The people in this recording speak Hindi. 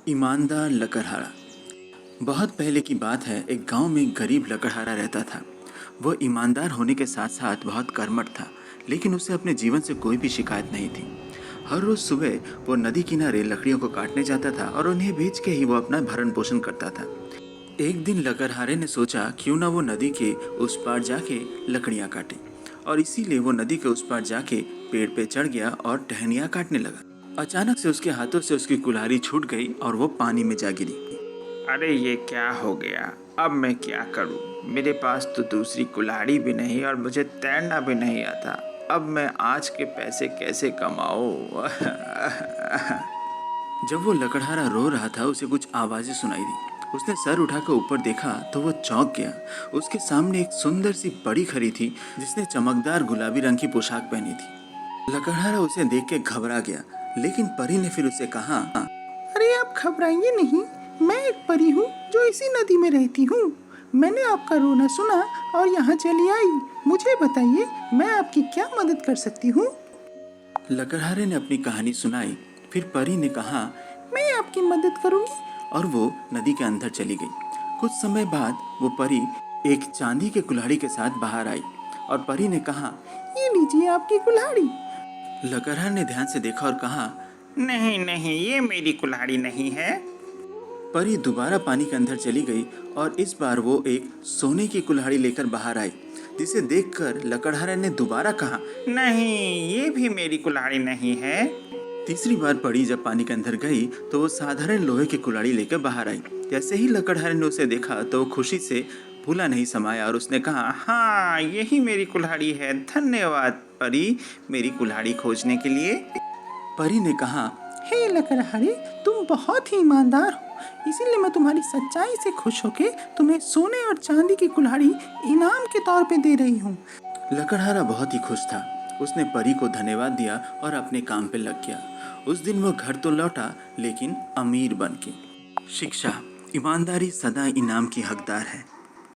ईमानदार लकड़हारा। बहुत पहले की बात है, एक गांव में एक गरीब लकड़हारा रहता था। वह ईमानदार होने के साथ साथ बहुत कर्मठ था, लेकिन उसे अपने जीवन से कोई भी शिकायत नहीं थी। हर रोज सुबह वो नदी किनारे लकड़ियों को काटने जाता था और उन्हें बेच के ही वो अपना भरण पोषण करता था। एक दिन लकड़हारे ने सोचा क्यों ना वो नदी के उस पार जाके लकड़ियां काटे, और इसीलिए वो नदी के उस पार जाके पेड़ पे चढ़ गया और टहनियां काटने लगा। अचानक से उसके हाथों से उसकी कुल्हाड़ी छूट गई और वो पानी में जा गिरी। अरे ये क्या हो गया। अब मैं क्या करूं। मेरे पास तो दूसरी कुल्हाड़ी भी नहीं और मुझे तैरना भी नहीं आता। अब मैं आज के पैसे कैसे कमाऊं। जब वो लकड़हारा रो रहा था, उसे कुछ आवाजें सुनाई दी। उसने सर उठाकर ऊपर देखा तो वो चौंक गया। उसके सामने एक सुंदर सी परी खड़ी थी, जिसने चमकदार गुलाबी रंग की पोशाक पहनी थी। लकड़हारा उसे देख के घबरा गया, लेकिन परी ने फिर उसे कहा, अरे आप घबराइए नहीं, मैं एक परी हूँ जो इसी नदी में रहती हूँ। मैंने आपका रोना सुना और यहाँ चली आई। मुझे बताइए, मैं आपकी क्या मदद कर सकती हूँ? लकड़हारे ने अपनी कहानी सुनाई। फिर परी ने कहा, मैं आपकी मदद करूँगी। और वो नदी के अंदर चली गई। कुछ समय बाद वो परी एक चांदी के कुल्हाड़ी के साथ बाहर आई और परी ने कहा, ये लीजिए आपकी कुल्हाड़ी। लकड़हारे ने ध्यान से देखा और कहा, नहीं नहीं, ये मेरी कुल्हाड़ी नहीं है। परी दोबारा पानी के अंदर चली गई और इस बार वो एक सोने की कुल्हाड़ी लेकर बाहर आई, जिसे देखकर लकड़हारे ने दोबारा कहा। नहीं, ये भी मेरी कुल्हाड़ी नहीं है। तीसरी बार परी जब पानी के अंदर गई तो वो साधारण लोहे की कुल्हाड़ी लेकर बाहर आई। जैसे ही लकड़हारे ने उसे देखा तो वो खुशी से फूला नहीं समाया और उसने कहा, हाँ, यही मेरी कुल्हाड़ी है। धन्यवाद परी, मेरी कुल्हाड़ी खोजने के लिए। परी ने कहा, हे लकड़हारे, तुम बहुत ही ईमानदार हो, इसीलिए मैं तुम्हारी सच्चाई से खुश होकर तुम्हें सोने और चांदी की कुल्हाड़ी इनाम के तौर पे दे रही हूँ। लकड़हारा बहुत ही खुश था। उसने परी को धन्यवाद दिया और अपने काम पे लग गया। उस दिन वो घर तो लौटा, लेकिन अमीर बन के। शिक्षा: ईमानदारी सदा इनाम की हकदार है।